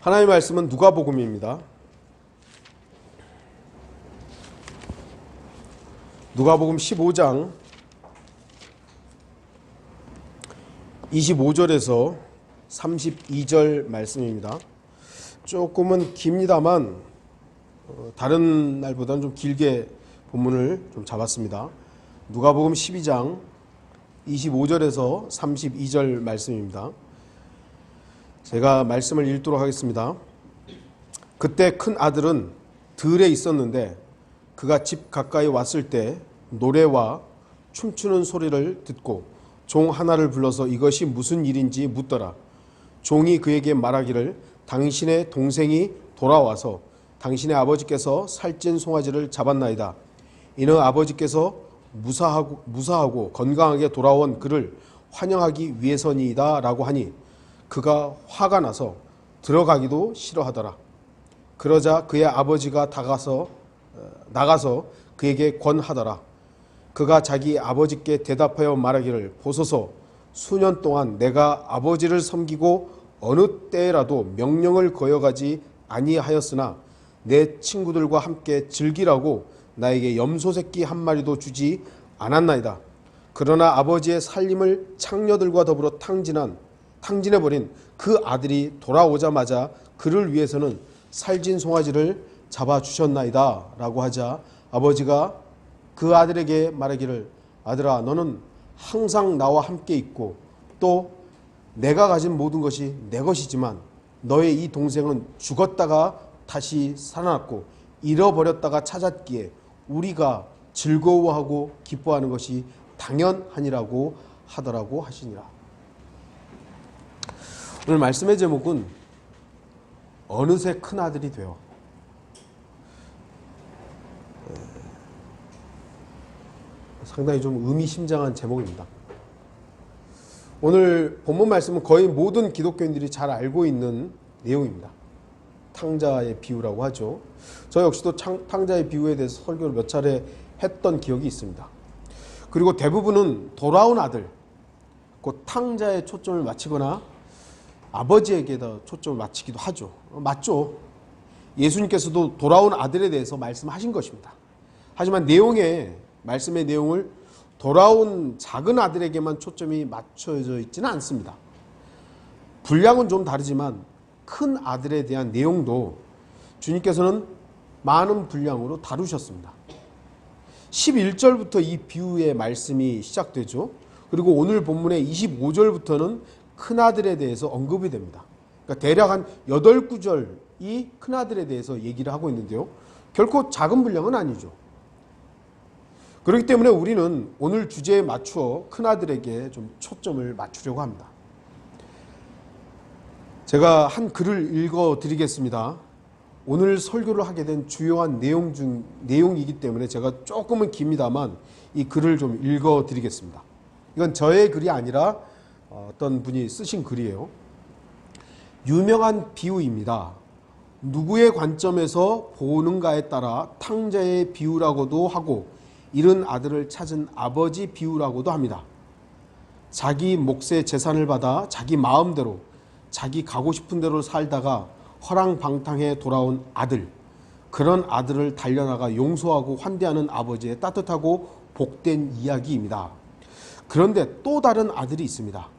하나님의 말씀은 누가복음입니다. 누가복음 15장 25절에서 32절 말씀입니다. 조금은 깁니다만 다른 날보다는 좀 길게 본문을 좀 잡았습니다. 누가복음 12장 25절에서 32절 말씀입니다. 제가 말씀을 읽도록 하겠습니다. 그때 큰 아들은 들에 있었는데 그가 집 가까이 왔을 때 노래와 춤추는 소리를 듣고 종 하나를 불러서 이것이 무슨 일인지 묻더라. 종이 그에게 말하기를 당신의 동생이 돌아와서 당신의 아버지께서 살찐 송아지를 잡았나이다. 이는 아버지께서 무사하고 건강하게 돌아온 그를 환영하기 위해서니이다 라고 하니 그가 화가 나서 들어가기도 싫어하더라. 그러자 그의 아버지가 나가서 그에게 권하더라. 그가 자기 아버지께 대답하여 말하기를 보소서 수년 동안 내가 아버지를 섬기고 어느 때라도 명령을 거역하지 아니하였으나 내 친구들과 함께 즐기라고 나에게 염소 새끼 한 마리도 주지 않았나이다. 그러나 아버지의 살림을 창녀들과 더불어 탕진해버린 그 아들이 돌아오자마자 그를 위해서는 살찐 송아지를 잡아주셨나이다 라고 하자 아버지가 그 아들에게 말하기를 아들아 너는 항상 나와 함께 있고 또 내가 가진 모든 것이 내 것이지만 너의 이 동생은 죽었다가 다시 살아났고 잃어버렸다가 찾았기에 우리가 즐거워하고 기뻐하는 것이 당연하니라고 하더라고 하시니라. 오늘 말씀의 제목은 어느새 큰아들이 되어. 상당히 좀 의미심장한 제목입니다. 오늘 본문 말씀은 거의 모든 기독교인들이 잘 알고 있는 내용입니다. 탕자의 비유라고 하죠. 저 역시도 탕자의 비유에 대해서 설교를 몇 차례 했던 기억이 있습니다. 그리고 대부분은 돌아온 아들, 그 탕자의 초점을 맞추거나 아버지에게다 초점을 맞추기도 하죠. 맞죠. 예수님께서도 돌아온 아들에 대해서 말씀하신 것입니다. 하지만 말씀의 내용을 돌아온 작은 아들에게만 초점이 맞춰져 있지는 않습니다. 분량은 좀 다르지만 큰 아들에 대한 내용도 주님께서는 많은 분량으로 다루셨습니다. 11절부터 이 비유의 말씀이 시작되죠. 그리고 오늘 본문의 25절부터는 큰아들에 대해서 언급이 됩니다. 그러니까 대략 한 8구절이 큰아들에 대해서 얘기를 하고 있는데요. 결코 작은 분량은 아니죠. 그렇기 때문에 우리는 오늘 주제에 맞추어 큰아들에게 좀 초점을 맞추려고 합니다. 제가 한 글을 읽어드리겠습니다. 오늘 설교를 하게 된 주요한 내용이기 때문에 제가 조금은 깁니다만 이 글을 좀 읽어드리겠습니다. 이건 저의 글이 아니라 어떤 분이 쓰신 글이에요. 유명한 비유입니다. 누구의 관점에서 보는가에 따라 탕자의 비유라고도 하고 잃은 아들을 찾은 아버지 비유라고도 합니다. 자기 몫의 재산을 받아 자기 마음대로 자기 가고 싶은 대로 살다가 허랑방탕해 돌아온 아들, 그런 아들을 달려나가 용서하고 환대하는 아버지의 따뜻하고 복된 이야기입니다. 그런데 또 다른 아들이 있습니다.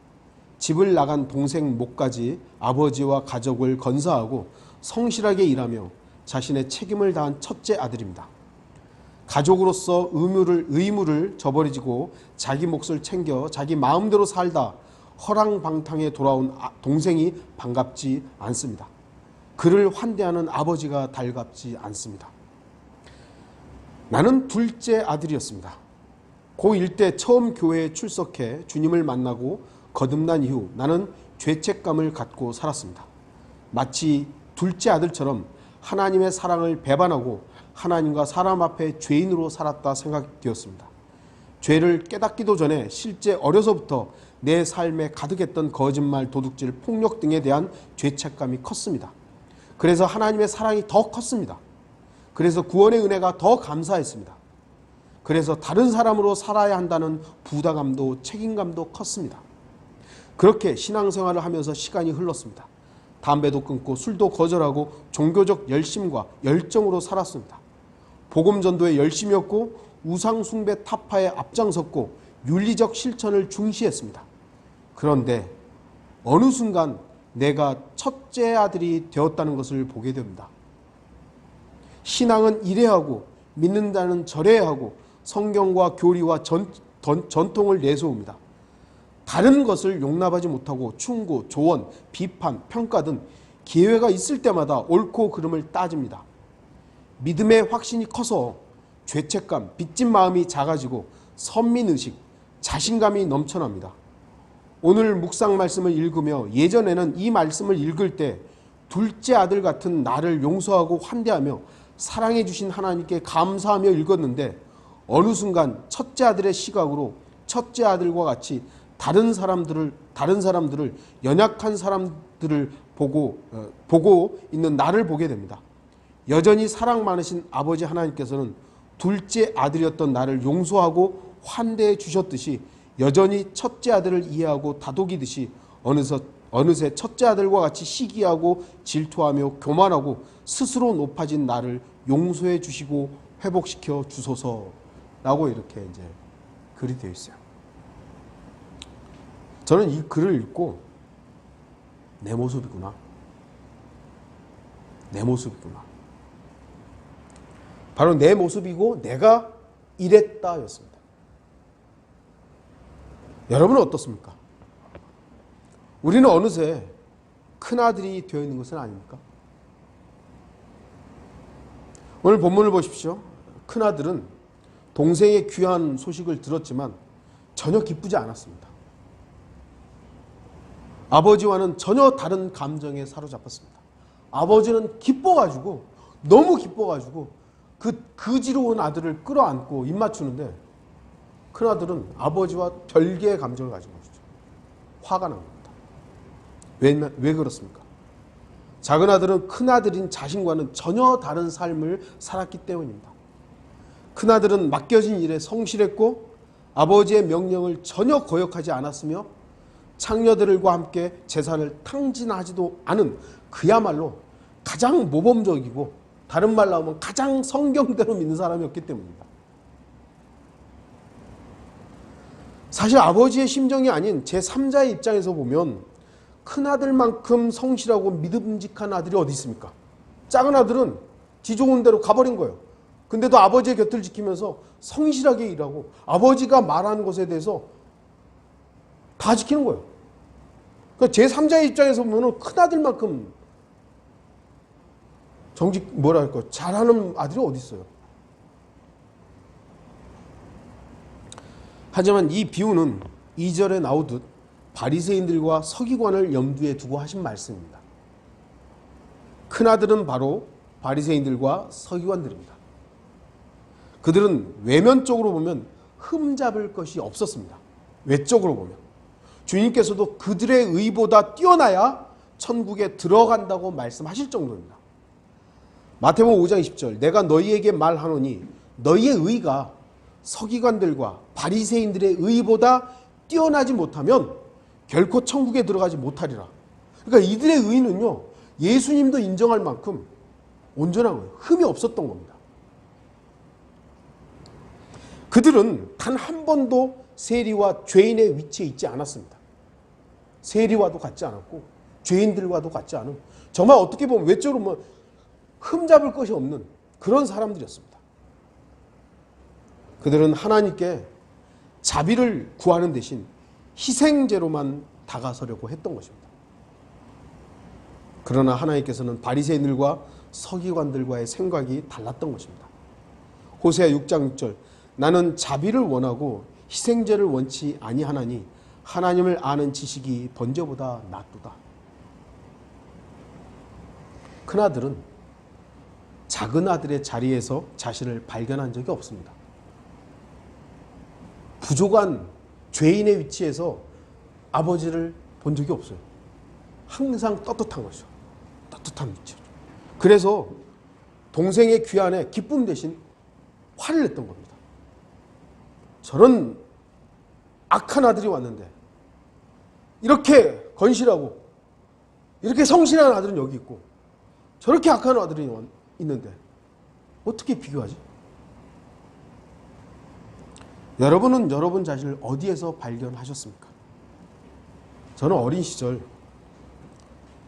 집을 나간 동생 몫까지 아버지와 가족을 건사하고 성실하게 일하며 자신의 책임을 다한 첫째 아들입니다. 가족으로서 의무를 저버리고 자기 몫을 챙겨 자기 마음대로 살다 허랑방탕해 돌아온 동생이 반갑지 않습니다. 그를 환대하는 아버지가 달갑지 않습니다. 나는 둘째 아들이었습니다. 고1 때 처음 교회에 출석해 주님을 만나고 거듭난 이후 나는 죄책감을 갖고 살았습니다. 마치 둘째 아들처럼 하나님의 사랑을 배반하고 하나님과 사람 앞에 죄인으로 살았다 생각되었습니다. 죄를 깨닫기도 전에 실제 어려서부터 내 삶에 가득했던 거짓말, 도둑질, 폭력 등에 대한 죄책감이 컸습니다. 그래서 하나님의 사랑이 더 컸습니다. 그래서 구원의 은혜가 더 감사했습니다. 그래서 다른 사람으로 살아야 한다는 부담감도 책임감도 컸습니다. 그렇게 신앙생활을 하면서 시간이 흘렀습니다. 담배도 끊고 술도 거절하고 종교적 열심과 열정으로 살았습니다. 복음 전도에 열심이었고 우상 숭배 타파에 앞장섰고 윤리적 실천을 중시했습니다. 그런데 어느 순간 내가 첫째 아들이 되었다는 것을 보게 됩니다. 신앙은 이래야 하고 믿는다는 저래야 하고 성경과 교리와 전통을 내세웁니다. 다른 것을 용납하지 못하고 충고, 조언, 비판, 평가 등 기회가 있을 때마다 옳고 그름을 따집니다. 믿음의 확신이 커서 죄책감, 빚진 마음이 작아지고 선민의식, 자신감이 넘쳐납니다. 오늘 묵상 말씀을 읽으며 예전에는 이 말씀을 읽을 때 둘째 아들 같은 나를 용서하고 환대하며 사랑해 주신 하나님께 감사하며 읽었는데 어느 순간 첫째 아들의 시각으로 첫째 아들과 같이 다른 사람들을 연약한 사람들을 보고 있는 나를 보게 됩니다. 여전히 사랑 많으신 아버지 하나님께서는 둘째 아들이었던 나를 용서하고 환대해 주셨듯이 여전히 첫째 아들을 이해하고 다독이듯이 어느새 첫째 아들과 같이 시기하고 질투하며 교만하고 스스로 높아진 나를 용서해 주시고 회복시켜 주소서라고 이렇게 이제 글이 되어 있어요. 저는 이 글을 읽고 내 모습이구나. 바로 내 모습이고 내가 이랬다였습니다. 여러분은 어떻습니까? 우리는 어느새 큰아들이 되어 있는 것은 아닙니까? 오늘 본문을 보십시오. 큰아들은 동생의 귀한 소식을 들었지만 전혀 기쁘지 않았습니다. 아버지와는 전혀 다른 감정에 사로잡혔습니다. 아버지는 너무 기뻐가지고 그 그지러운 아들을 끌어안고 입 맞추는데 큰아들은 아버지와 별개의 감정을 가지고 있죠. 화가 납니다. 왜 그렇습니까? 작은 아들은 큰아들인 자신과는 전혀 다른 삶을 살았기 때문입니다. 큰아들은 맡겨진 일에 성실했고 아버지의 명령을 전혀 거역하지 않았으며 창녀들과 함께 재산을 탕진하지도 않은 그야말로 가장 모범적이고 다른 말로 하면 가장 성경대로 믿는 사람이었기 때문입니다. 사실 아버지의 심정이 아닌 제3자의 입장에서 보면 큰아들만큼 성실하고 믿음직한 아들이 어디 있습니까? 작은 아들은 지 좋은 대로 가버린 거예요. 근데도 아버지의 곁을 지키면서 성실하게 일하고 아버지가 말하는 것에 대해서 다 지키는 거예요. 그러니까 제3자의 입장에서 보면 큰아들만큼 잘하는 아들이 어디 있어요? 하지만 이 비유는 2절에 나오듯 바리새인들과 서기관을 염두에 두고 하신 말씀입니다. 큰아들은 바로 바리새인들과 서기관들입니다. 그들은 외면적으로 보면 흠잡을 것이 없었습니다. 외적으로 보면. 주님께서도 그들의 의보다 뛰어나야 천국에 들어간다고 말씀하실 정도입니다. 마태복음 5장 20절 내가 너희에게 말하노니 너희의 의가 서기관들과 바리새인들의 의보다 뛰어나지 못하면 결코 천국에 들어가지 못하리라. 그러니까 이들의 의는요 예수님도 인정할 만큼 온전한 거예요. 흠이 없었던 겁니다. 그들은 단 한 번도 세리와 죄인의 위치에 있지 않았습니다. 세리와도 같지 않았고 죄인들과도 같지 않은 정말 어떻게 보면 외적으로 보면 흠잡을 것이 없는 그런 사람들이었습니다. 그들은 하나님께 자비를 구하는 대신 희생제로만 다가서려고 했던 것입니다. 그러나 하나님께서는 바리새인들과 서기관들과의 생각이 달랐던 것입니다. 호세아 6장 6절 나는 자비를 원하고 희생제를 원치 아니하나니 하나님을 아는 지식이 번제보다 낫도다. 큰아들은 작은 아들의 자리에서 자신을 발견한 적이 없습니다. 부족한 죄인의 위치에서 아버지를 본 적이 없어요. 항상 떳떳한 것이죠. 떳떳한 위치죠. 그래서 동생의 귀환에 기쁨 대신 화를 냈던 겁니다. 저런 악한 아들이 왔는데 이렇게 건실하고 이렇게 성실한 아들은 여기 있고 저렇게 악한 아들이 있는데 어떻게 비교하지? 여러분은 여러분 자신을 어디에서 발견하셨습니까? 저는 어린 시절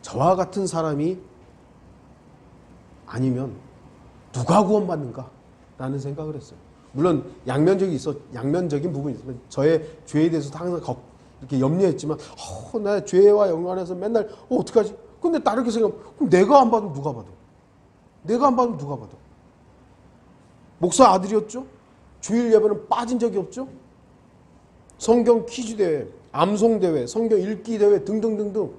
저와 같은 사람이 아니면 누가 구원받는가? 라는 생각을 했어요. 물론 양면적인 부분이 있지만 저의 죄에 대해서도 항상 이렇게 염려했지만 나 죄와 연관해서 맨날 어떡하지? 근데 다르게 생각하면 그럼 내가 안 받으면 누가 받아? 내가 안 받으면 누가 받아? 목사 아들이었죠? 주일 예배는 빠진 적이 없죠? 성경 퀴즈 대회, 암송 대회, 성경 읽기 대회 등등등등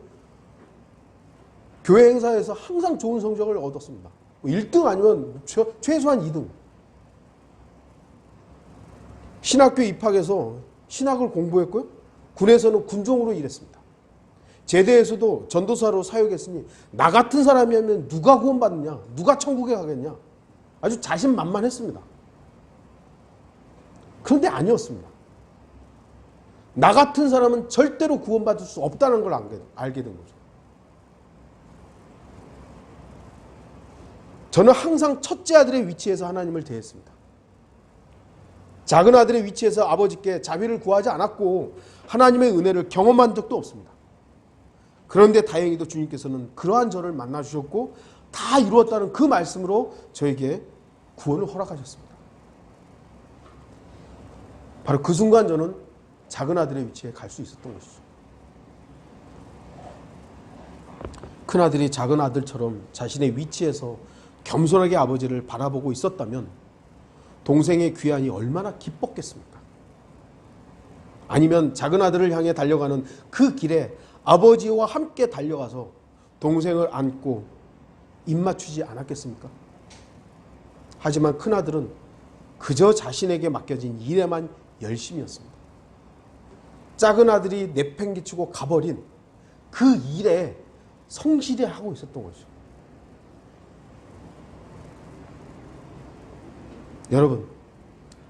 교회 행사에서 항상 좋은 성적을 얻었습니다. 1등 아니면 최소한 2등. 신학교 입학해서 신학을 공부했고요. 군에서는 군종으로 일했습니다. 제대에서도 전도사로 사역했으니 나 같은 사람이면 누가 구원받느냐? 누가 천국에 가겠냐? 아주 자신만만했습니다. 그런데 아니었습니다. 나 같은 사람은 절대로 구원받을 수 없다는 걸 알게 된 거죠. 저는 항상 첫째 아들의 위치에서 하나님을 대했습니다. 작은 아들의 위치에서 아버지께 자비를 구하지 않았고 하나님의 은혜를 경험한 적도 없습니다. 그런데 다행히도 주님께서는 그러한 저를 만나주셨고 다 이루었다는 그 말씀으로 저에게 구원을 허락하셨습니다. 바로 그 순간 저는 작은 아들의 위치에 갈 수 있었던 것이죠. 큰 아들이 작은 아들처럼 자신의 위치에서 겸손하게 아버지를 바라보고 있었다면 동생의 귀환이 얼마나 기뻤겠습니까? 아니면 작은 아들을 향해 달려가는 그 길에 아버지와 함께 달려가서 동생을 안고 입 맞추지 않았겠습니까? 하지만 큰 아들은 그저 자신에게 맡겨진 일에만 열심이었습니다. 작은 아들이 내팽개치고 가버린 그 일에 성실히 하고 있었던 거죠. 여러분,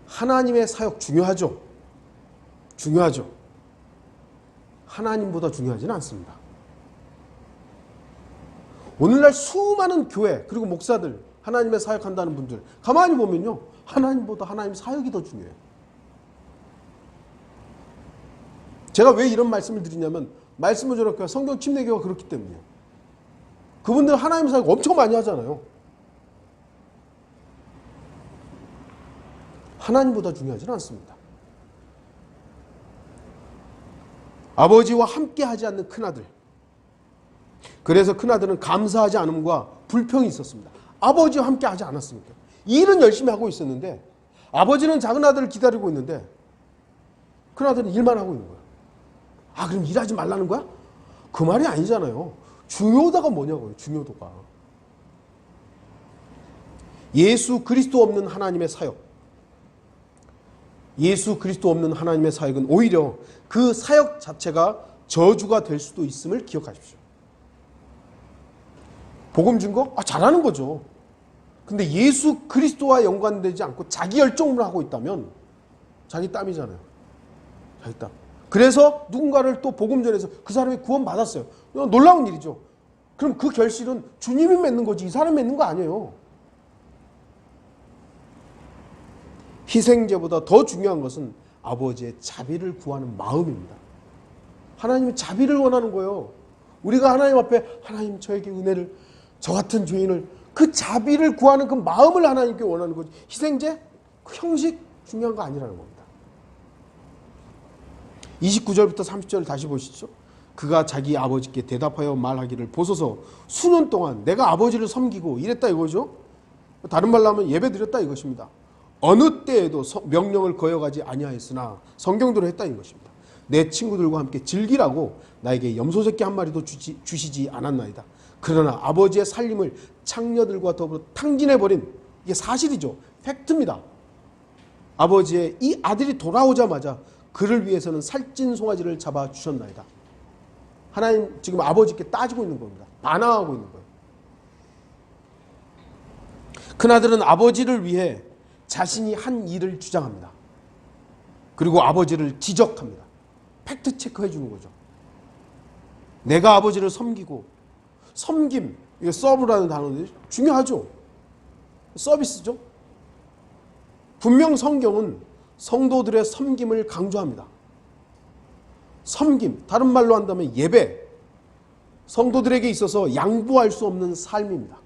하나님의 사역 중요하죠? 중요하죠. 하나님보다 중요하지는 않습니다. 오늘날 수많은 교회 그리고 목사들 하나님의 사역한다는 분들 가만히 보면요. 하나님보다 하나님 사역이 더 중요해요. 제가 왜 이런 말씀을 드리냐면 말씀을 저렇게 성경 침례교가 그렇기 때문이에요. 그분들 하나님 사역 엄청 많이 하잖아요. 하나님보다 중요하지는 않습니다. 아버지와 함께 하지 않는 큰아들. 그래서 큰아들은 감사하지 않음과 불평이 있었습니다. 아버지와 함께 하지 않았습니까? 일은 열심히 하고 있었는데 아버지는 작은 아들을 기다리고 있는데 큰아들은 일만 하고 있는 거예요. 아, 그럼 일하지 말라는 거야? 그 말이 아니잖아요. 중요도가 뭐냐고요. 중요도가. 예수 그리스도 없는 하나님의 사역. 예수 그리스도 없는 하나님의 사역은 오히려 그 사역 자체가 저주가 될 수도 있음을 기억하십시오. 복음 준 거? 잘하는 거죠. 근데 예수 그리스도와 연관되지 않고 자기 열정으로 하고 있다면 자기 땀이잖아요. 자기 땀. 그래서 누군가를 또 복음 전해서 그 사람이 구원받았어요. 놀라운 일이죠. 그럼 그 결실은 주님이 맺는 거지 이 사람이 맺는 거 아니에요. 희생제보다 더 중요한 것은 아버지의 자비를 구하는 마음입니다. 하나님은 자비를 원하는 거예요. 우리가 하나님 앞에 하나님 저에게 은혜를 저 같은 죄인을 그 자비를 구하는 그 마음을 하나님께 원하는 거지. 희생제? 그 형식 중요한 거 아니라는 겁니다. 29절부터 30절을 다시 보시죠. 그가 자기 아버지께 대답하여 말하기를 보소서 수년 동안 내가 아버지를 섬기고 이랬다 이거죠. 다른 말로 하면 예배 드렸다 이것입니다. 어느 때에도 명령을 거역하지 아니하였으나 성경대로 했다 이것입니다. 내 친구들과 함께 즐기라고 나에게 염소 새끼 한 마리도 주시지 않았나이다. 그러나 아버지의 살림을 창녀들과 더불어 탕진해버린 이게 사실이죠. 팩트입니다. 아버지의 이 아들이 돌아오자마자 그를 위해서는 살찐 송아지를 잡아주셨나이다. 하나님 지금 아버지께 따지고 있는 겁니다. 반항하고 있는 거예요. 큰아들은 아버지를 위해 자신이 한 일을 주장합니다. 그리고 아버지를 지적합니다. 팩트 체크해 주는 거죠. 내가 아버지를 섬기고 섬김, 이게 서브라는 단어인데 중요하죠. 서비스죠. 분명 성경은 성도들의 섬김을 강조합니다. 섬김, 다른 말로 한다면 예배, 성도들에게 있어서 양보할 수 없는 삶입니다.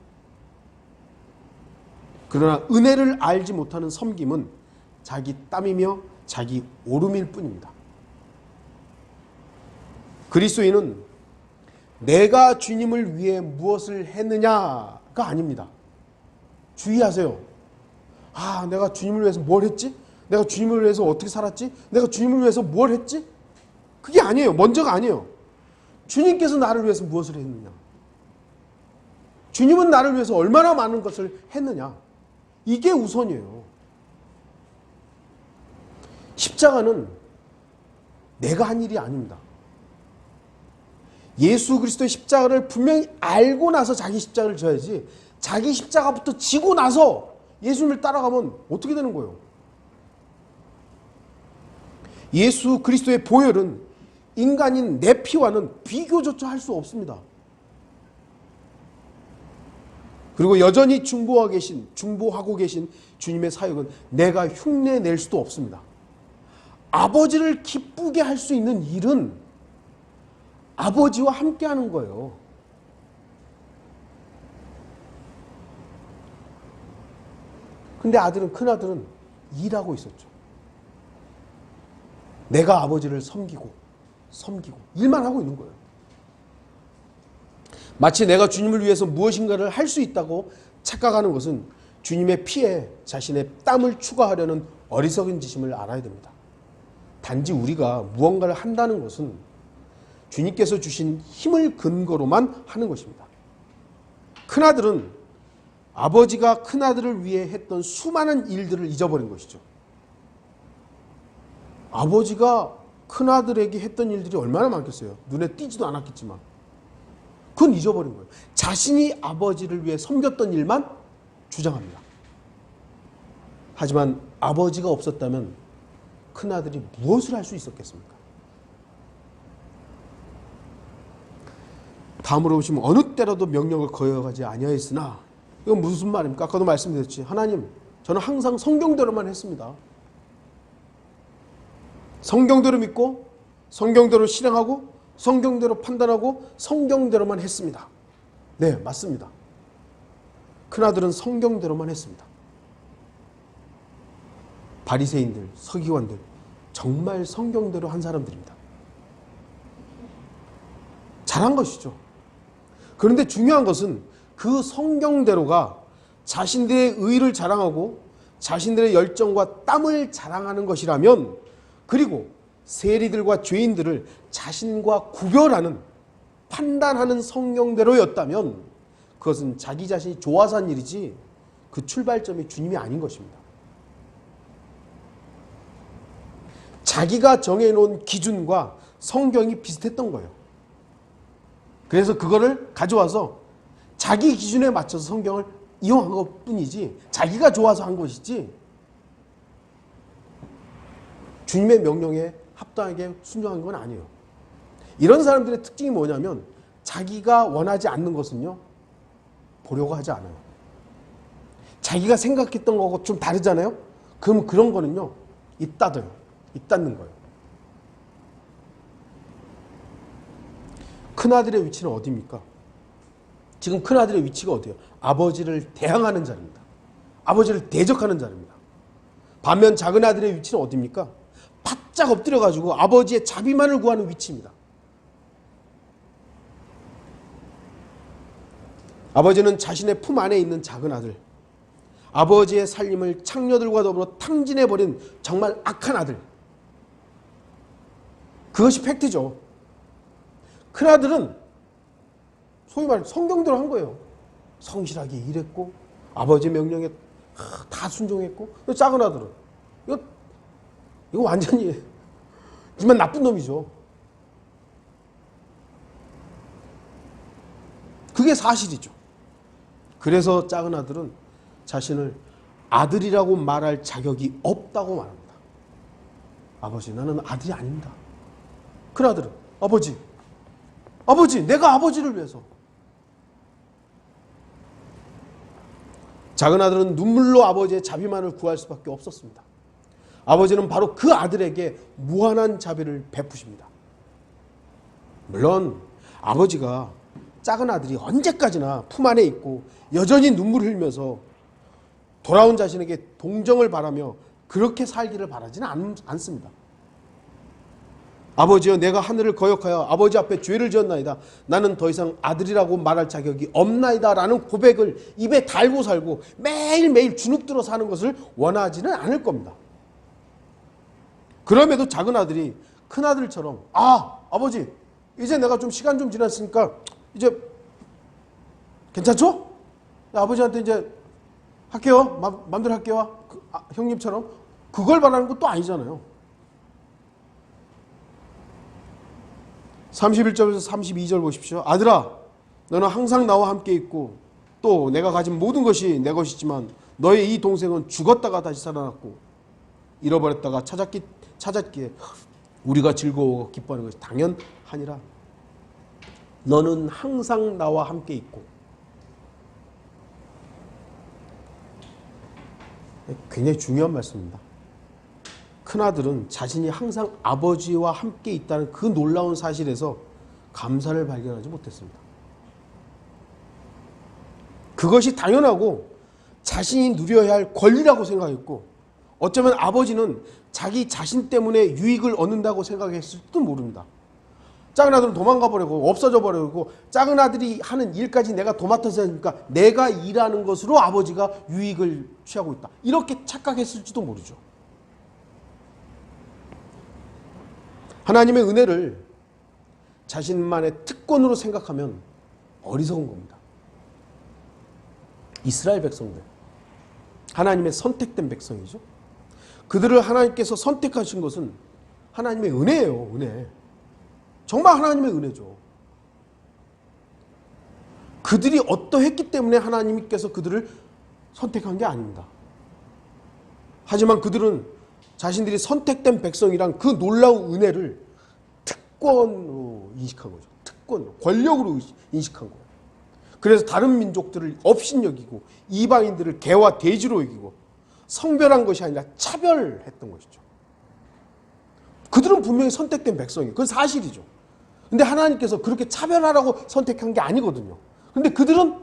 그러나 은혜를 알지 못하는 섬김은 자기 땀이며 자기 오름일 뿐입니다. 그리스도인은 내가 주님을 위해 무엇을 했느냐가 아닙니다. 주의하세요. 내가 주님을 위해서 뭘 했지? 내가 주님을 위해서 어떻게 살았지? 내가 주님을 위해서 뭘 했지? 그게 아니에요. 먼저가 아니에요. 주님께서 나를 위해서 무엇을 했느냐? 주님은 나를 위해서 얼마나 많은 것을 했느냐? 이게 우선이에요. 십자가는 내가 한 일이 아닙니다. 예수 그리스도의 십자가를 분명히 알고 나서 자기 십자가를 져야지, 자기 십자가부터 지고 나서 예수님을 따라가면 어떻게 되는 거예요? 예수 그리스도의 보혈은 인간인 내 피와는 비교조차 할 수 없습니다. 그리고 여전히 중보하고 계신 주님의 사역은 내가 흉내낼 수도 없습니다. 아버지를 기쁘게 할 수 있는 일은 아버지와 함께 하는 거예요. 근데 큰아들은 일하고 있었죠. 내가 아버지를 섬기고 일만 하고 있는 거예요. 마치 내가 주님을 위해서 무엇인가를 할 수 있다고 착각하는 것은 주님의 피에 자신의 땀을 추가하려는 어리석은 짓임을 알아야 됩니다. 단지 우리가 무언가를 한다는 것은 주님께서 주신 힘을 근거로만 하는 것입니다. 큰아들은 아버지가 큰아들을 위해 했던 수많은 일들을 잊어버린 것이죠. 아버지가 큰아들에게 했던 일들이 얼마나 많겠어요. 눈에 띄지도 않았겠지만 그건 잊어버린 거예요. 자신이 아버지를 위해 섬겼던 일만 주장합니다. 하지만 아버지가 없었다면 큰아들이 무엇을 할 수 있었겠습니까? 다음으로 보시면 어느 때라도 명령을 거역하지 아니하였으나, 이건 무슨 말입니까? 아까도 말씀드렸지. 하나님, 저는 항상 성경대로만 했습니다. 성경대로 믿고 성경대로 실행하고 성경대로 판단하고 성경대로만 했습니다. 네, 맞습니다. 큰아들은 성경대로만 했습니다. 바리새인들, 서기관들 정말 성경대로 한 사람들입니다. 잘한 것이죠. 그런데 중요한 것은 그 성경대로가 자신들의 의를 자랑하고 자신들의 열정과 땀을 자랑하는 것이라면, 그리고 세리들과 죄인들을 자신과 구별하는, 판단하는 성경대로였다면 그것은 자기 자신이 좋아서 한 일이지 그 출발점이 주님이 아닌 것입니다. 자기가 정해놓은 기준과 성경이 비슷했던 거예요. 그래서 그거를 가져와서 자기 기준에 맞춰서 성경을 이용한 것 뿐이지, 자기가 좋아서 한 것이지 주님의 명령에 합당하게 순종한 건 아니에요. 이런 사람들의 특징이 뭐냐면 자기가 원하지 않는 것은요 보려고 하지 않아요. 자기가 생각했던 거하고 좀 다르잖아요. 그럼 그런 거는요 입 닫아요. 입 닫는 거예요. 큰아들의 위치는 어디입니까? 지금 큰아들의 위치가 어디예요? 아버지를 대항하는 자리입니다. 아버지를 대적하는 자리입니다. 반면 작은 아들의 위치는 어디입니까? 바짝 엎드려가지고 아버지의 자비만을 구하는 위치입니다. 아버지는 자신의 품 안에 있는 작은 아들, 아버지의 살림을 창녀들과 더불어 탕진해버린 정말 악한 아들, 그것이 팩트죠. 큰아들은 소위 말해 성경대로 한 거예요. 성실하게 일했고 아버지의 명령에 다 순종했고. 작은 아들은 이거 완전히 정말 나쁜 놈이죠. 그게 사실이죠. 그래서 작은 아들은 자신을 아들이라고 말할 자격이 없다고 말합니다. 아버지, 나는 아들이 아닙니다. 큰아들은 아버지, 내가 아버지를 위해서 작은 아들은 눈물로 아버지의 자비만을 구할 수밖에 없었습니다. 아버지는 바로 그 아들에게 무한한 자비를 베푸십니다. 물론 아버지가 작은 아들이 언제까지나 품 안에 있고 여전히 눈물을 흘리면서 돌아온 자신에게 동정을 바라며 그렇게 살기를 바라지는 않습니다. 아버지여, 내가 하늘을 거역하여 아버지 앞에 죄를 지었나이다. 나는 더 이상 아들이라고 말할 자격이 없나이다 라는 고백을 입에 달고 살고 매일매일 주눅들어 사는 것을 원하지는 않을 겁니다. 그럼에도 작은 아들이 큰 아들처럼 아버지 이제 내가 좀 시간 좀 지났으니까 이제 괜찮죠? 아버지한테 이제 할게요. 마음대로 할게요. 형님처럼 그걸 바라는 것도 아니잖아요. 31절에서 32절 보십시오. 아들아, 너는 항상 나와 함께 있고 또 내가 가진 모든 것이 내 것이지만 너의 이 동생은 죽었다가 다시 살아났고 잃어버렸다가 찾았기에 우리가 즐거워 기뻐하는 것이 당연하니라. 너는 항상 나와 함께 있고. 굉장히 중요한 말씀입니다. 큰아들은 자신이 항상 아버지와 함께 있다는 그 놀라운 사실에서 감사를 발견하지 못했습니다. 그것이 당연하고 자신이 누려야 할 권리라고 생각했고, 어쩌면 아버지는 자기 자신 때문에 유익을 얻는다고 생각했을지도 모릅니다. 작은 아들은 도망가 버리고 없어져 버리고 작은 아들이 하는 일까지 내가 도맡아서 하니까 내가 일하는 것으로 아버지가 유익을 취하고 있다, 이렇게 착각했을지도 모르죠. 하나님의 은혜를 자신만의 특권으로 생각하면 어리석은 겁니다. 이스라엘 백성들, 하나님의 선택된 백성이죠. 그들을 하나님께서 선택하신 것은 하나님의 은혜예요. 은혜. 정말 하나님의 은혜죠. 그들이 어떠했기 때문에 하나님께서 그들을 선택한 게 아닙니다. 하지만 그들은 자신들이 선택된 백성이란 그 놀라운 은혜를 특권으로 인식한 거죠. 특권으로, 권력으로 인식한 거예요. 그래서 다른 민족들을 업신여기고 이방인들을 개와 돼지로 여기고 성별한 것이 아니라 차별했던 것이죠. 그들은 분명히 선택된 백성이에요. 그건 사실이죠. 근데 하나님께서 그렇게 차별하라고 선택한 게 아니거든요. 근데 그들은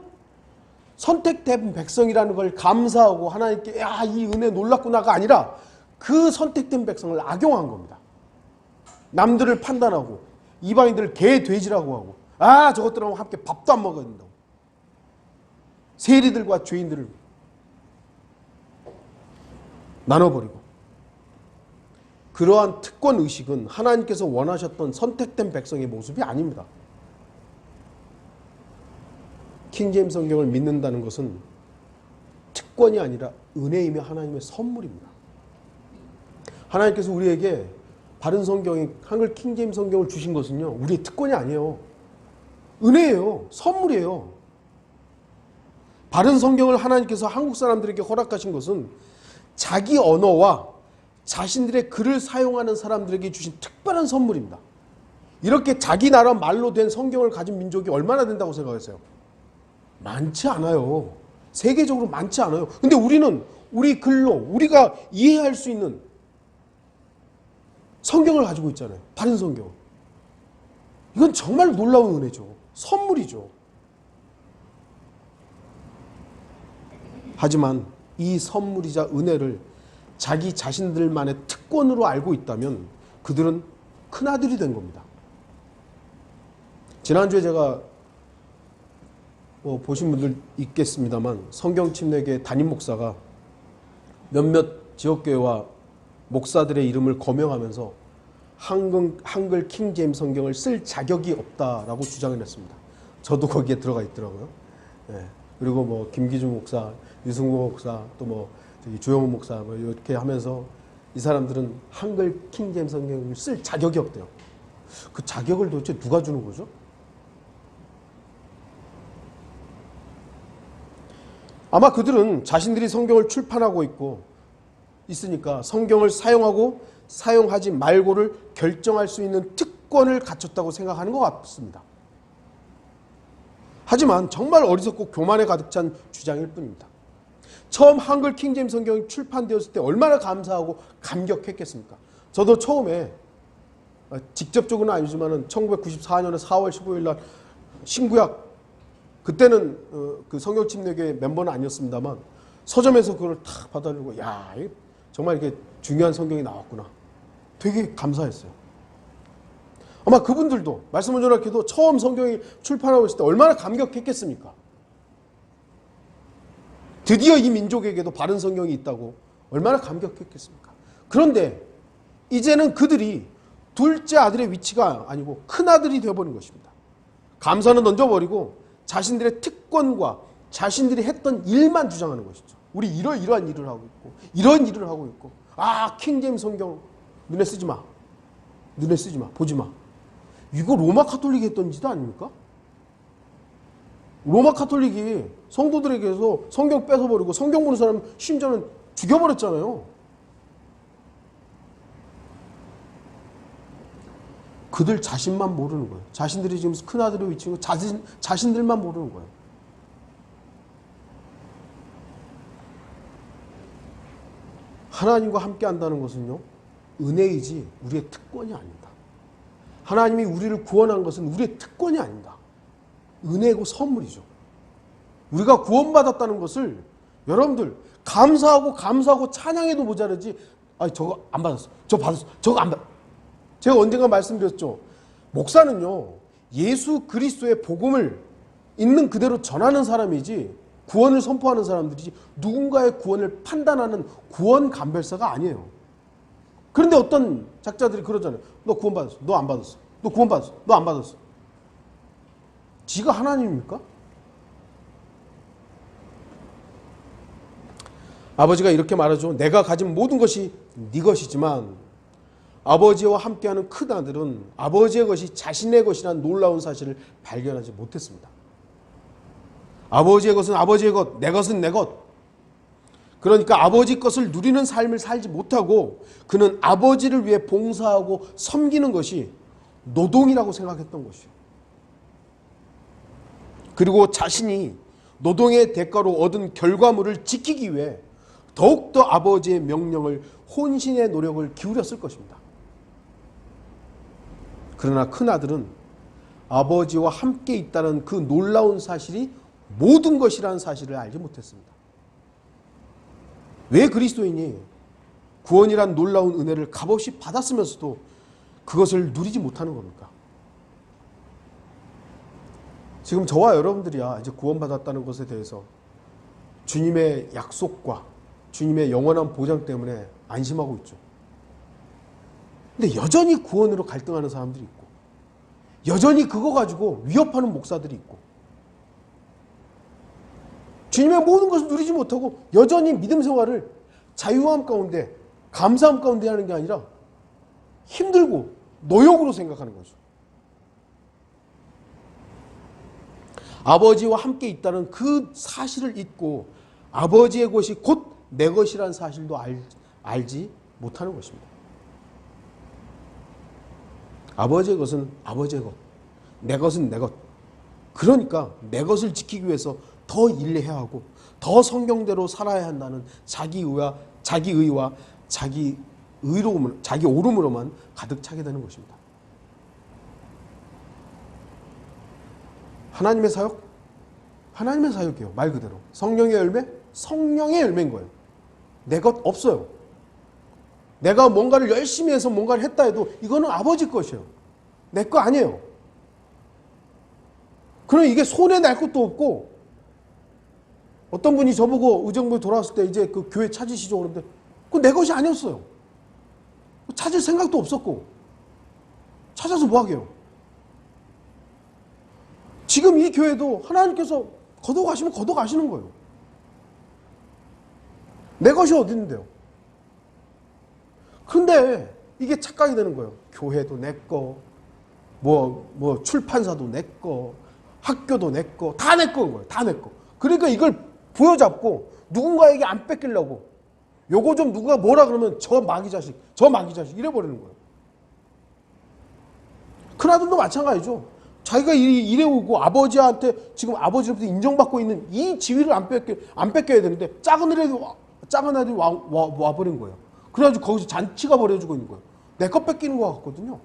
선택된 백성이라는 걸 감사하고 하나님께 이 은혜 놀랍구나가 아니라 그 선택된 백성을 악용한 겁니다. 남들을 판단하고 이방인들을 개, 돼지라고 하고 저것들하고 함께 밥도 안 먹어야 된다고. 세리들과 죄인들을 나눠버리고. 그러한 특권의식은 하나님께서 원하셨던 선택된 백성의 모습이 아닙니다. 킹제임스 성경을 믿는다는 것은 특권이 아니라 은혜이며 하나님의 선물입니다. 하나님께서 우리에게 바른 성경인 한글 킹제임스 성경을 주신 것은요, 우리의 특권이 아니에요. 은혜예요. 선물이에요. 바른 성경을 하나님께서 한국 사람들에게 허락하신 것은 자기 언어와 자신들의 글을 사용하는 사람들에게 주신 특별한 선물입니다. 이렇게 자기 나라 말로 된 성경을 가진 민족이 얼마나 된다고 생각하세요? 많지 않아요. 세계적으로 많지 않아요. 근데 우리는 우리 글로 우리가 이해할 수 있는 성경을 가지고 있잖아요. 바른 성경. 이건 정말 놀라운 은혜죠. 선물이죠. 하지만 이 선물이자 은혜를 자기 자신들만의 특권으로 알고 있다면 그들은 큰아들이 된 겁니다. 지난주에 제가 보신 분들 있겠습니다만 성경침례교회 담임 목사가 몇몇 지역교회와 목사들의 이름을 거명하면서 한글 킹제임스 성경을 쓸 자격이 없다라고 주장을 했습니다. 저도 거기에 들어가 있더라고요. 그리고 김기준 목사, 유승모 목사, 또 조영훈 목사 이렇게 하면서 이 사람들은 한글 킹제임스 성경을 쓸 자격이 없대요. 그 자격을 도대체 누가 주는 거죠? 아마 그들은 자신들이 성경을 출판하고 있으니까 성경을 사용하고 사용하지 말고를 결정할 수 있는 특권을 갖췄다고 생각하는 것 같습니다. 하지만 정말 어리석고 교만에 가득 찬 주장일 뿐입니다. 처음 한글 킹제임스 성경이 출판되었을 때 얼마나 감사하고 감격했겠습니까? 저도 처음에 직접적으로는 아니지만 1994년에 4월 15일 날 신구약, 그때는 그 성경침례교회 멤버는 아니었습니다만 서점에서 그걸 탁 받아들고, 야, 정말 이게 중요한 성경이 나왔구나. 되게 감사했어요. 아마 그분들도 말씀을 전하게도 처음 성경이 출판하고 있을 때 얼마나 감격했겠습니까? 드디어 이 민족에게도 바른 성경이 있다고 얼마나 감격했겠습니까? 그런데 이제는 그들이 둘째 아들의 위치가 아니고 큰 아들이 되어버린 것입니다. 감사는 던져버리고 자신들의 특권과 자신들이 했던 일만 주장하는 것이죠. 우리 이러한 일을 하고 있고 이런 일을 하고 있고, 아, 킹제임스 성경 눈에 쓰지 마. 눈에 쓰지 마. 보지 마. 이거 로마 카톨릭이 했던 짓 아닙니까? 로마 카톨릭이 성도들에게서 성경 뺏어버리고 성경 보는 사람 심지어는 죽여버렸잖아요. 그들 자신만 모르는 거예요. 자신들이 지금 큰아들의 위치고 자신들만 모르는 거예요. 하나님과 함께 한다는 것은요, 은혜이지 우리의 특권이 아닙니다. 하나님이 우리를 구원한 것은 우리의 특권이 아닙니다. 은혜고 선물이죠. 우리가 구원받았다는 것을 여러분들 감사하고 찬양해도 모자르지, 아, 저거 안 받았어. 저거 받았어. 저거 안 받았어. 제가 언젠가 말씀드렸죠. 목사는요, 예수 그리스도의 복음을 있는 그대로 전하는 사람이지 구원을 선포하는 사람들이지 누군가의 구원을 판단하는 구원 감별사가 아니에요. 그런데 어떤 작자들이 그러잖아요. 너 구원 받았어. 너 안 받았어. 너 구원 받았어. 너 안 받았어. 지가 하나님입니까? 아버지가 이렇게 말하죠. 내가 가진 모든 것이 네 것이지만 아버지와 함께하는 큰아들은 아버지의 것이 자신의 것이라는 놀라운 사실을 발견하지 못했습니다. 아버지의 것은 아버지의 것, 내 것은 내 것. 그러니까 아버지 것을 누리는 삶을 살지 못하고 그는 아버지를 위해 봉사하고 섬기는 것이 노동이라고 생각했던 것이요. 그리고 자신이 노동의 대가로 얻은 결과물을 지키기 위해 더욱더 아버지의 명령을 혼신의 노력을 기울였을 것입니다. 그러나 큰아들은 아버지와 함께 있다는 그 놀라운 사실이 모든 것이라는 사실을 알지 못했습니다. 왜 그리스도인이 구원이란 놀라운 은혜를 값없이 받았으면서도 그것을 누리지 못하는 겁니까? 지금 저와 여러분들이야 이제 구원받았다는 것에 대해서 주님의 약속과 주님의 영원한 보장 때문에 안심하고 있죠. 근데 여전히 구원으로 갈등하는 사람들이 있고 여전히 그거 가지고 위협하는 목사들이 있고 주님의 모든 것을 누리지 못하고 여전히 믿음 생활을 자유함 가운데 감사함 가운데 하는 게 아니라 힘들고 노역으로 생각하는 거죠. 아버지와 함께 있다는 그 사실을 잊고 아버지의 것이 곧 내 것이라는 사실도 알지 못하는 것입니다. 아버지의 것은 아버지의 것, 내 것은 내 것. 그러니까 내 것을 지키기 위해서 더 일해야 하고 더 성경대로 살아야 한다는 자기 의와 자기 오름으로만 가득 차게 되는 것입니다. 하나님의 사역? 하나님의 사역이에요. 말 그대로. 성령의 열매? 성령의 열매인 거예요. 내 것 없어요. 내가 뭔가를 열심히 해서 뭔가를 했다 해도 이거는 아버지 것이에요. 내 거 아니에요. 그럼 이게 손에 날 것도 없고 어떤 분이 저보고 의정부에 돌아왔을 때 이제 그 교회 찾으시죠 그런데 그건 내 것이 아니었어요. 찾을 생각도 없었고 찾아서 뭐 하게요. 지금 이 교회도 하나님께서 걷어가시면 걷어가시는 거예요. 내 것이 어디 있는데요. 그런데 이게 착각이 되는 거예요. 교회도 내 거, 뭐 출판사도 내 거, 학교도 내 거, 다 내 거인 거예요. 다 내 거. 그러니까 이걸 부여잡고 누군가에게 안 뺏기려고 요거 좀 누가 뭐라 그러면 저 마귀 자식 이래버리는 거예요. 큰아들도 마찬가지죠. 자기가 일해오고 아버지한테 지금 아버지로부터 인정받고 있는 이 지위를 안 뺏겨야 되는데 작은 애들이 와버린 거예요. 그래가지고 거기서 잔치가 벌어지고 있는 거예요. 내 것 뺏기는 것 같거든요.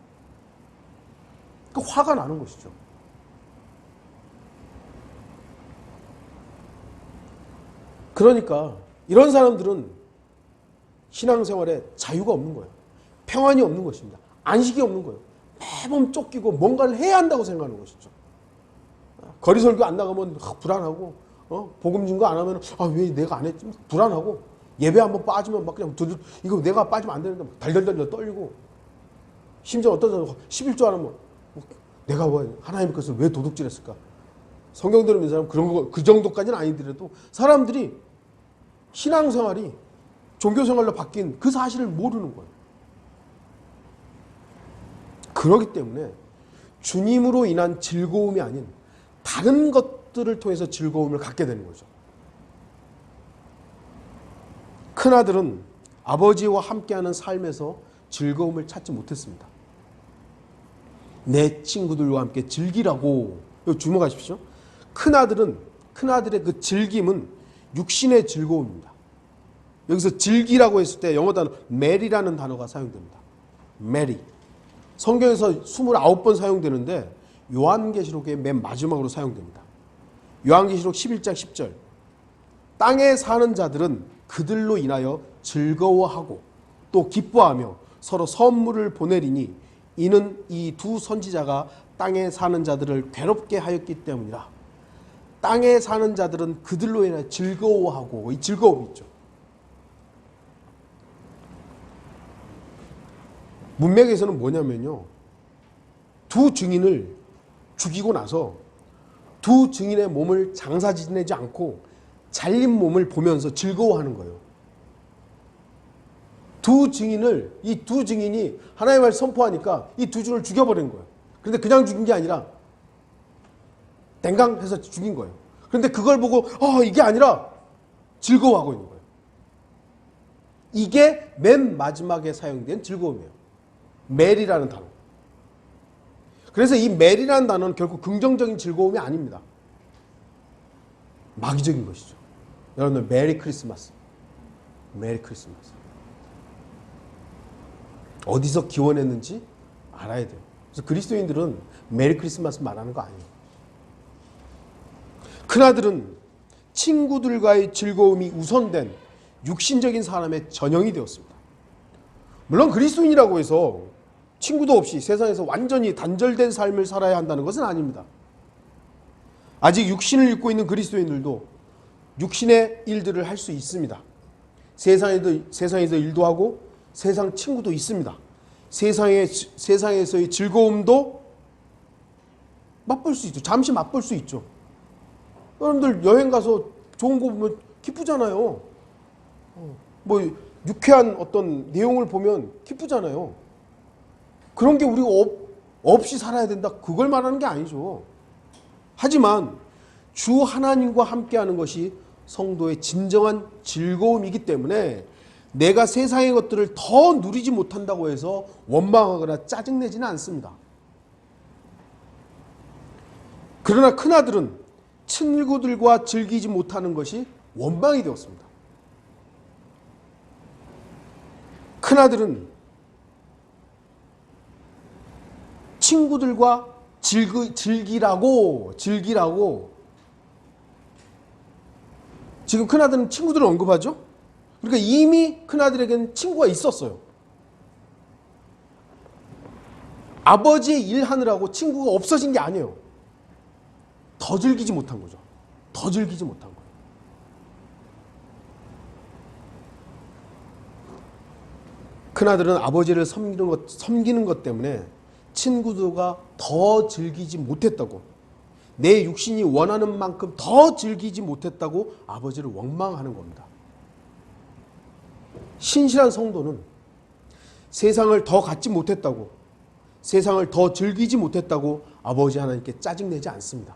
그 화가 나는 것이죠. 그러니까 이런 사람들은 신앙생활에 자유가 없는 거예요. 평안이 없는 것입니다. 안식이 없는 거예요. 매번 쫓기고 뭔가를 해야 한다고 생각하는 것이죠. 거리 설교 안 나가면 불안하고, 복음 증거 안 하면 왜 내가 안 했지? 불안하고, 예배 한번 빠지면 막 그냥 이거 내가 빠지면 안 되는데 막 달달달 떨리고, 심지어 어떤 사람은 11조 안 하면 내가 왜 하나님 것을 왜 도둑질했을까? 성경 들으면 사람 그런 거 그 정도까지는 아니더라도 사람들이 신앙생활이 종교생활로 바뀐 그 사실을 모르는 거예요. 그렇기 때문에 주님으로 인한 즐거움이 아닌 다른 것들을 통해서 즐거움을 갖게 되는 거죠. 큰아들은 아버지와 함께하는 삶에서 즐거움을 찾지 못했습니다. 내 친구들과 함께 즐기라고 주목하십시오. 큰아들의 그 즐김은 육신의 즐거움입니다. 여기서 즐기라고 했을 때 영어 단어 메리라는 단어가 사용됩니다. 메리. 성경에서 29번 사용되는데 요한계시록의 맨 마지막으로 사용됩니다. 요한계시록 11장 10절. 땅에 사는 자들은 그들로 인하여 즐거워하고 또 기뻐하며 서로 선물을 보내리니 이는 이 두 선지자가 땅에 사는 자들을 괴롭게 하였기 때문이라. 땅에 사는 자들은 그들로 인하여 즐거워하고, 이 즐거움이 있죠. 문맥에서는 뭐냐면요, 두 증인을 죽이고 나서 두 증인의 몸을 장사 지내지 않고 잘린 몸을 보면서 즐거워하는 거예요. 이 두 증인이 하나님의 말을 선포하니까 이 두 증을 죽여버린 거예요. 그런데 그냥 죽인 게 아니라 댕강해서 죽인 거예요. 그런데 그걸 보고 이게 아니라 즐거워하고 있는 거예요. 이게 맨 마지막에 사용된 즐거움이에요. 메리라는 단어. 그래서 이 메리라는 단어는 결국 긍정적인 즐거움이 아닙니다. 마귀적인 것이죠. 여러분들 메리 크리스마스. 메리 크리스마스. 어디서 기원했는지 알아야 돼요. 그래서 그리스도인들은 메리 크리스마스 말하는 거 아니에요. 큰아들은 친구들과의 즐거움이 우선된 육신적인 사람의 전형이 되었습니다. 물론 그리스도인이라고 해서 친구도 없이 세상에서 완전히 단절된 삶을 살아야 한다는 것은 아닙니다. 아직 육신을 입고 있는 그리스도인들도 육신의 일들을 할 수 있습니다. 세상에서 일도 하고 세상 친구도 있습니다. 세상에서의 즐거움도 맛볼 수 있죠. 잠시 맛볼 수 있죠. 여러분들 여행 가서 좋은 거 보면 기쁘잖아요. 뭐 유쾌한 어떤 내용을 보면 기쁘잖아요. 그런 게 우리가 없이 살아야 된다, 그걸 말하는 게 아니죠. 하지만 주 하나님과 함께하는 것이 성도의 진정한 즐거움이기 때문에 내가 세상의 것들을 더 누리지 못한다고 해서 원망하거나 짜증내지는 않습니다. 그러나 큰아들은 친구들과 즐기지 못하는 것이 원망이 되었습니다. 큰아들은 친구들과 즐기라고 지금 큰아들은 친구들을 언급하죠. 그러니까 이미 큰아들에게는 친구가 있었어요. 아버지의 일하느라고 친구가 없어진 게 아니에요. 더 즐기지 못한 거죠. 더 즐기지 못한 거예요. 큰아들은 아버지를 섬기는 것 때문에 친구들과 더 즐기지 못했다고, 내 육신이 원하는 만큼 더 즐기지 못했다고 아버지를 원망하는 겁니다. 신실한 성도는 세상을 더 갖지 못했다고, 세상을 더 즐기지 못했다고 아버지 하나님께 짜증내지 않습니다.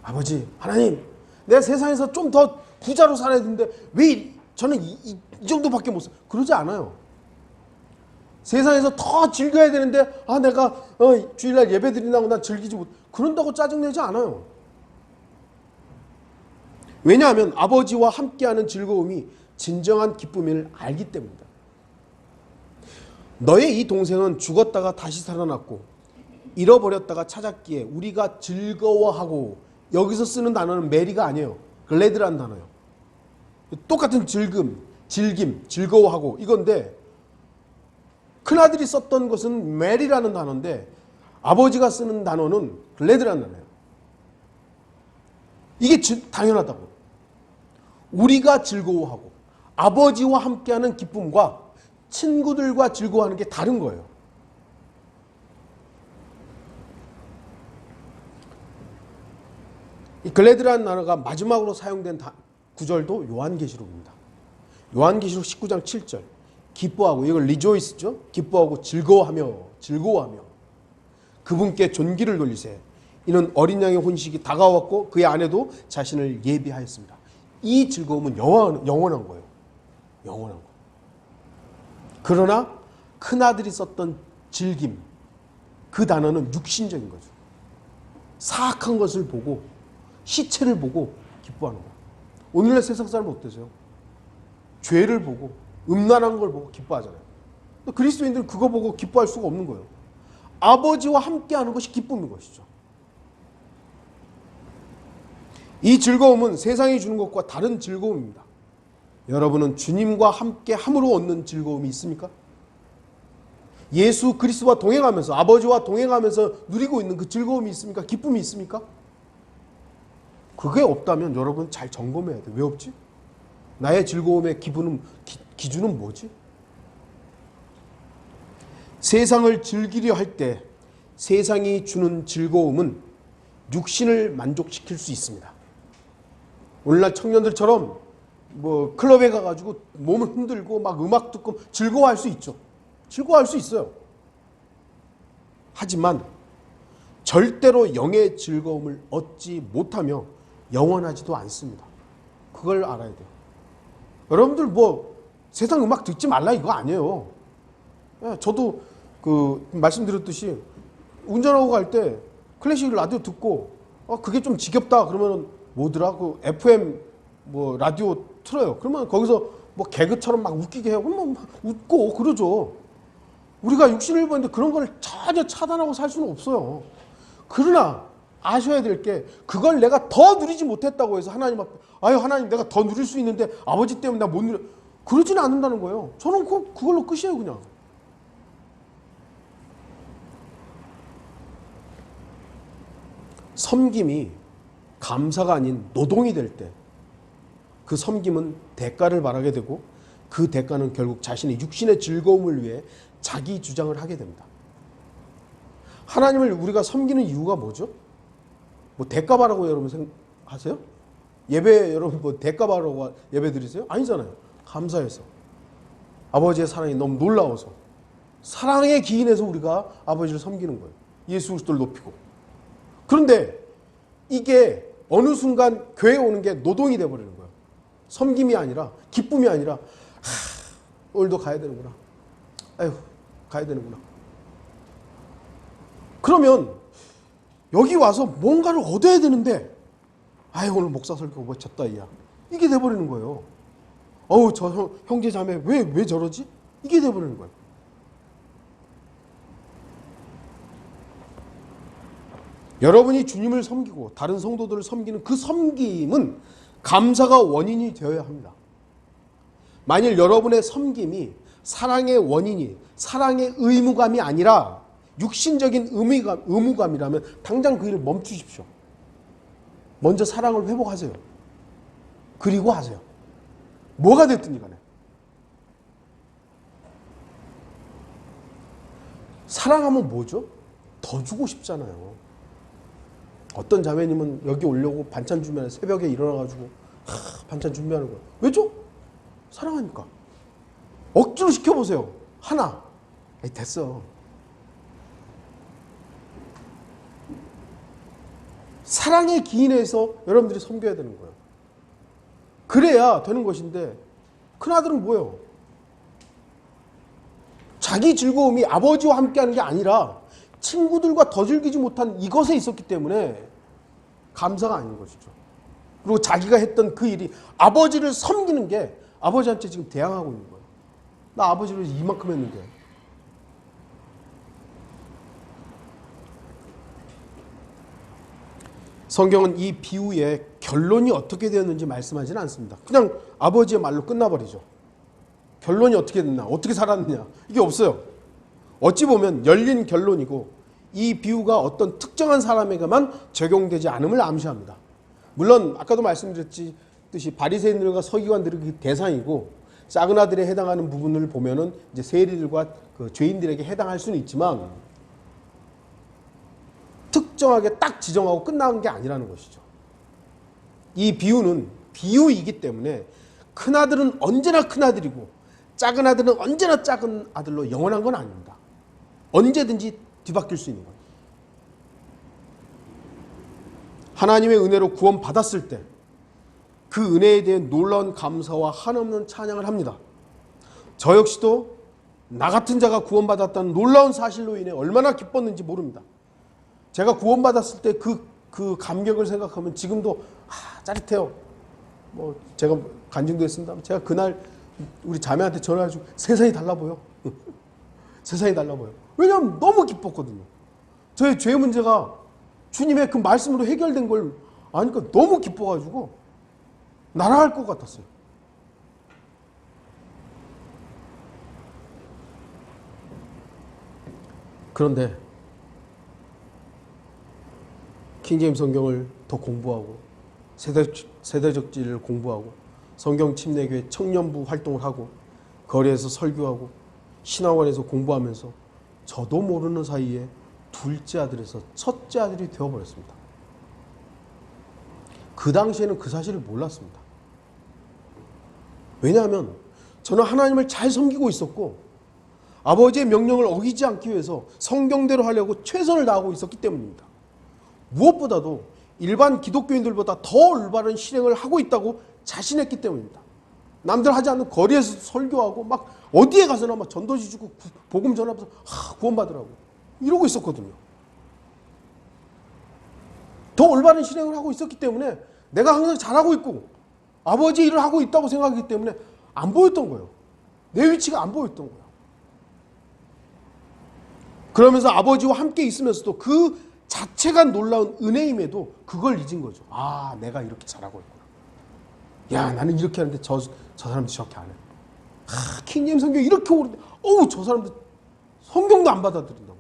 아버지 하나님, 내가 세상에서 좀 더 부자로 살아야 되는데 왜 저는 이 정도밖에 못 살아요? 그러지 않아요. 세상에서 더 즐겨야 되는데 내가 주일날 예배 드린다고 난 즐기지 못. 그런다고 짜증내지 않아요. 왜냐하면 아버지와 함께하는 즐거움이 진정한 기쁨을 알기 때문이다. 너의 이 동생은 죽었다가 다시 살아났고 잃어버렸다가 찾았기에 우리가 즐거워하고, 여기서 쓰는 단어는 메리가 아니에요. 글래드라는 단어예요. 똑같은 즐김, 즐거워하고 이건데, 큰아들이 썼던 것은 메리라는 단어인데 아버지가 쓰는 단어는 글래드라는 단어예요. 이게 당연하다고. 우리가 즐거워하고 아버지와 함께하는 기쁨과 친구들과 즐거워하는 게 다른 거예요. 이 글래드라는 단어가 마지막으로 사용된 구절도 요한계시록입니다. 요한계시록 19장 7절. 기뻐하고, 이걸 리조이스죠. 기뻐하고 즐거워하며 그분께 존귀를 돌리세. 이는 어린 양의 혼식이 다가왔고 그의 아내도 자신을 예비하였습니다. 이 즐거움은 영원한 거예요. 영원한 거. 그러나 큰아들이 썼던 즐김, 그 단어는 육신적인 거죠. 사악한 것을 보고, 시체를 보고 기뻐하는 거예요. 오늘날 세상 사람은 어떠세요? 죄를 보고 음란한 걸 보고 기뻐하잖아요. 그리스도인들은 그거 보고 기뻐할 수가 없는 거예요. 아버지와 함께하는 것이 기쁨인 것이죠. 이 즐거움은 세상이 주는 것과 다른 즐거움입니다. 여러분은 주님과 함께 함으로 얻는 즐거움이 있습니까? 예수 그리스도와 동행하면서, 아버지와 동행하면서 누리고 있는 그 즐거움이 있습니까? 기쁨이 있습니까? 그게 없다면 여러분 잘 점검해야 돼요. 왜 없지? 나의 즐거움의 기준은 뭐지? 세상을 즐기려 할 때 세상이 주는 즐거움은 육신을 만족시킬 수 있습니다. 오늘날 청년들처럼 클럽에 가가지고 몸을 흔들고 막 음악 듣고 즐거워할 수 있죠. 즐거워할 수 있어요. 하지만 절대로 영의 즐거움을 얻지 못하며 영원하지도 않습니다. 그걸 알아야 돼요. 여러분들 세상 음악 듣지 말라 이거 아니에요. 저도 말씀드렸듯이 운전하고 갈 때 클래식 라디오 듣고 그게 좀 지겹다 그러면 뭐더라? FM 라디오 틀어요. 그러면 거기서 개그처럼 막 웃기게 해요. 그러면 막 웃고 그러죠. 우리가 육신을 보는데 그런 걸 전혀 차단하고 살 수는 없어요. 그러나 아셔야 될 게, 그걸 내가 더 누리지 못했다고 해서 하나님 앞에 하나님 내가 더 누릴 수 있는데 아버지 때문에 나 못 누려, 그러지는 않는다는 거예요. 저는 그걸로 끝이에요. 그냥 섬김이 감사가 아닌 노동이 될 때 그 섬김은 대가를 바라게 되고, 그 대가는 결국 자신의 육신의 즐거움을 위해 자기 주장을 하게 됩니다. 하나님을 우리가 섬기는 이유가 뭐죠? 대가 바라고 여러분 생각하세요? 예배 여러분 대가 바라고 예배 드리세요? 아니잖아요. 감사해서, 아버지의 사랑이 너무 놀라워서, 사랑에 기인해서 우리가 아버지를 섬기는 거예요. 예수 그리스도를 높이고. 그런데 이게 어느 순간 교회에 오는 게 노동이 돼버리는 거예요. 섬김이 아니라, 기쁨이 아니라, 오늘도 가야 되는구나. 아유, 가야 되는구나. 그러면 여기 와서 뭔가를 얻어야 되는데, 오늘 목사 설교 졌다 이야. 이게 돼버리는 거예요. 저 형제 자매 왜 저러지? 이게 돼버리는 거예요. 여러분이 주님을 섬기고 다른 성도들을 섬기는 그 섬김은 감사가 원인이 되어야 합니다. 만일 여러분의 섬김이 사랑의 원인이, 사랑의 의무감이 아니라 육신적인 의무감이라면 당장 그 일을 멈추십시오. 먼저 사랑을 회복하세요. 그리고 하세요. 뭐가 됐든지 간에. 사랑하면 뭐죠? 더 주고 싶잖아요. 어떤 자매님은 여기 오려고 반찬 주면 새벽에 일어나가지고 반찬 준비하는 거예요. 왜죠? 사랑하니까. 억지로 시켜보세요. 하나. 됐어. 사랑에 기인해서 여러분들이 섬겨야 되는 거예요. 그래야 되는 것인데, 큰아들은 뭐예요? 자기 즐거움이 아버지와 함께하는 게 아니라 친구들과 더 즐기지 못한 이것에 있었기 때문에 감사가 아닌 것이죠. 그리고 자기가 했던 그 일이 아버지를 섬기는 게 아버지한테 지금 대항하고 있는 거예요. 나 아버지를 이만큼 했는데. 성경은 이 비유의 결론이 어떻게 되었는지 말씀하지는 않습니다. 그냥 아버지의 말로 끝나버리죠. 결론이 어떻게 됐나, 어떻게 살았느냐, 이게 없어요. 어찌 보면 열린 결론이고 이 비유가 어떤 특정한 사람에게만 적용되지 않음을 암시합니다. 물론 아까도 말씀드렸듯이 바리새인들과 서기관들이 그 대상이고 작은 아들에 해당하는 부분을 보면은 이제 세리들과 그 죄인들에게 해당할 수는 있지만 특정하게 딱 지정하고 끝나는 게 아니라는 것이죠. 이 비유는 비유이기 때문에 큰아들은 언제나 큰아들이고 작은 아들은 언제나 작은 아들로 영원한 건 아닙니다. 언제든지 뒤바뀔 수 있는 거예요. 하나님의 은혜로 구원받았을 때 그 은혜에 대한 놀라운 감사와 한없는 찬양을 합니다. 저 역시도 나 같은 자가 구원받았다는 놀라운 사실로 인해 얼마나 기뻤는지 모릅니다. 제가 구원받았을 때 그 감격을 생각하면 지금도 짜릿해요. 뭐 제가 간증도 했습니다. 제가 그날 우리 자매한테 전화해가지고 세상이 달라 보여. 세상이 달라 보여. 왜냐하면 너무 기뻤거든요. 저의 죄 문제가 주님의 그 말씀으로 해결된 걸 아니까 너무 기뻐가지고 날아갈 것 같았어요. 그런데 킹제임스 성경을 더 공부하고 세대적 지리를 공부하고 성경 침례교회 청년부 활동을 하고 거리에서 설교하고 신학원에서 공부하면서 저도 모르는 사이에 둘째 아들에서 첫째 아들이 되어버렸습니다. 그 당시에는 그 사실을 몰랐습니다. 왜냐하면 저는 하나님을 잘 섬기고 있었고 아버지의 명령을 어기지 않기 위해서 성경대로 하려고 최선을 다하고 있었기 때문입니다. 무엇보다도 일반 기독교인들보다 더 올바른 실행을 하고 있다고 자신했기 때문입니다. 남들 하지 않는 거리에서 설교하고 막 어디에 가서나 막 전도지 주고 복음 전하면서 구원받으라고 이러고 있었거든요. 더 올바른 실행을 하고 있었기 때문에 내가 항상 잘하고 있고 아버지 일을 하고 있다고 생각하기 때문에 안 보였던 거예요. 내 위치가 안 보였던 거예요. 그러면서 아버지와 함께 있으면서도 그 자체가 놀라운 은혜임에도 그걸 잊은 거죠. 내가 이렇게 잘하고 있구나. 야, 나는 이렇게 하는데 저 사람들 저렇게 안 해. 킹제임스 성경 이렇게 오는데 저 사람들 성경도 안 받아들인다고.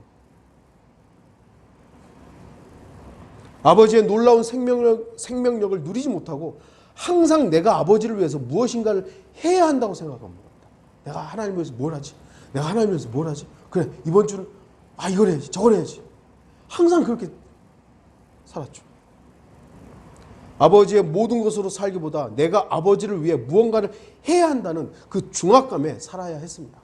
아버지의 놀라운 생명력을 누리지 못하고 항상 내가 아버지를 위해서 무엇인가를 해야 한다고 생각합니다. 내가 하나님을 위해서 뭘 하지? 내가 하나님을 위해서 뭘 하지? 그래, 이번 주는 이걸 해야지, 저걸 해야지. 항상 그렇게 살았죠. 아버지의 모든 것으로 살기보다 내가 아버지를 위해 무언가를 해야 한다는 그 중압감에 살아야 했습니다.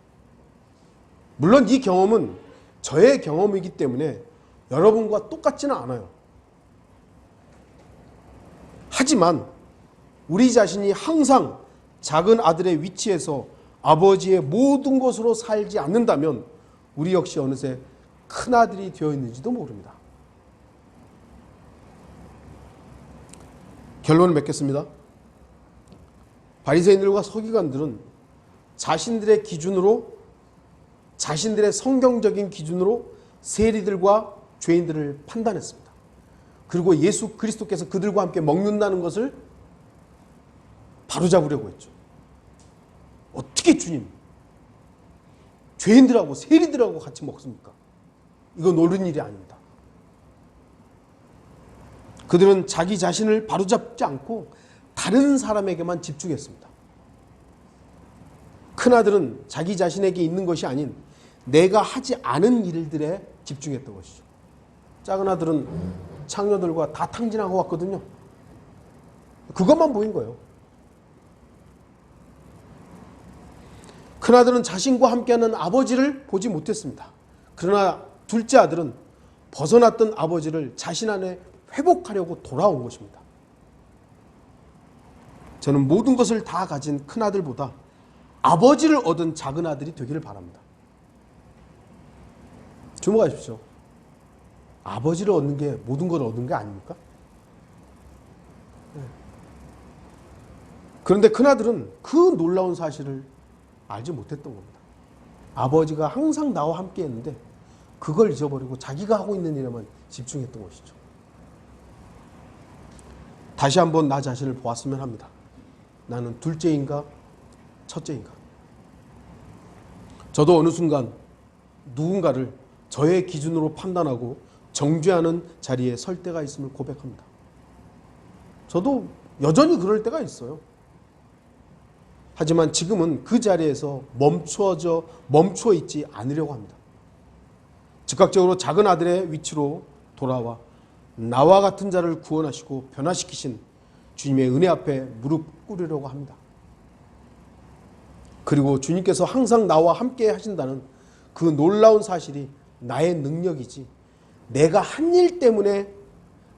물론 이 경험은 저의 경험이기 때문에 여러분과 똑같지는 않아요. 하지만 우리 자신이 항상 작은 아들의 위치에서 아버지의 모든 것으로 살지 않는다면 우리 역시 어느새 큰 아들이 되어 있는지도 모릅니다. 결론을 맺겠습니다. 바리새인들과 서기관들은 자신들의 기준으로, 자신들의 성경적인 기준으로 세리들과 죄인들을 판단했습니다. 그리고 예수 그리스도께서 그들과 함께 먹는다는 것을 바로잡으려고 했죠. 어떻게 주님, 죄인들하고 세리들하고 같이 먹습니까? 이건 옳은 일이 아닙니다. 그들은 자기 자신을 바로잡지 않고 다른 사람에게만 집중했습니다. 큰아들은 자기 자신에게 있는 것이 아닌 내가 하지 않은 일들에 집중했던 것이죠. 작은 아들은 창녀들과 다 탕진하고 왔거든요. 그것만 보인 거예요. 큰아들은 자신과 함께하는 아버지를 보지 못했습니다. 그러나 둘째 아들은 벗어났던 아버지를 자신 안에 회복하려고 돌아온 것입니다. 저는 모든 것을 다 가진 큰아들보다 아버지를 얻은 작은 아들이 되기를 바랍니다. 주목하십시오. 아버지를 얻는 게 모든 걸 얻는 게 아닙니까? 그런데 큰아들은 그 놀라운 사실을 알지 못했던 겁니다. 아버지가 항상 나와 함께 했는데 그걸 잊어버리고 자기가 하고 있는 일에만 집중했던 것이죠. 다시 한번 나 자신을 보았으면 합니다. 나는 둘째인가 첫째인가? 저도 어느 순간 누군가를 저의 기준으로 판단하고 정죄하는 자리에 설 때가 있음을 고백합니다. 저도 여전히 그럴 때가 있어요. 하지만 지금은 그 자리에서 멈춰 있지 않으려고 합니다. 즉각적으로 작은 아들의 위치로 돌아와 나와 같은 자를 구원하시고 변화시키신 주님의 은혜 앞에 무릎 꿇으려고 합니다. 그리고 주님께서 항상 나와 함께 하신다는 그 놀라운 사실이 나의 능력이지 내가 한 일 때문에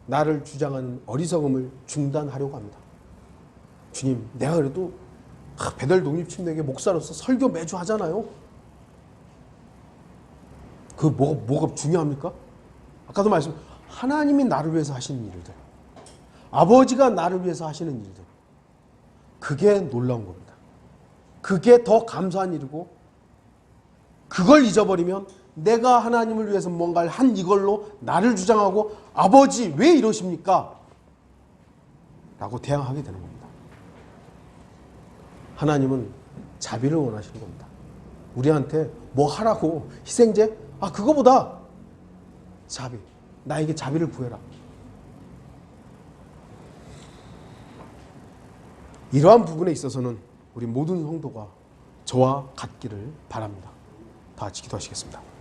나를 주장하는 어리석음을 중단하려고 합니다. 주님, 내가 그래도 베델 독립침례교회 목사로서 설교 매주 하잖아요. 그 뭐가 중요합니까? 아까도 하나님이 나를 위해서 하시는 일들, 아버지가 나를 위해서 하시는 일들, 그게 놀라운 겁니다. 그게 더 감사한 일이고, 그걸 잊어버리면 내가 하나님을 위해서 뭔가를 한 이걸로 나를 주장하고 아버지 왜 이러십니까? 라고 대항하게 되는 겁니다. 하나님은 자비를 원하시는 겁니다. 우리한테 뭐 하라고 희생제? 그거보다 자비. 나에게 자비를 구해라. 이러한 부분에 있어서는 우리 모든 성도가 저와 같기를 바랍니다. 다 같이 기도하시겠습니다.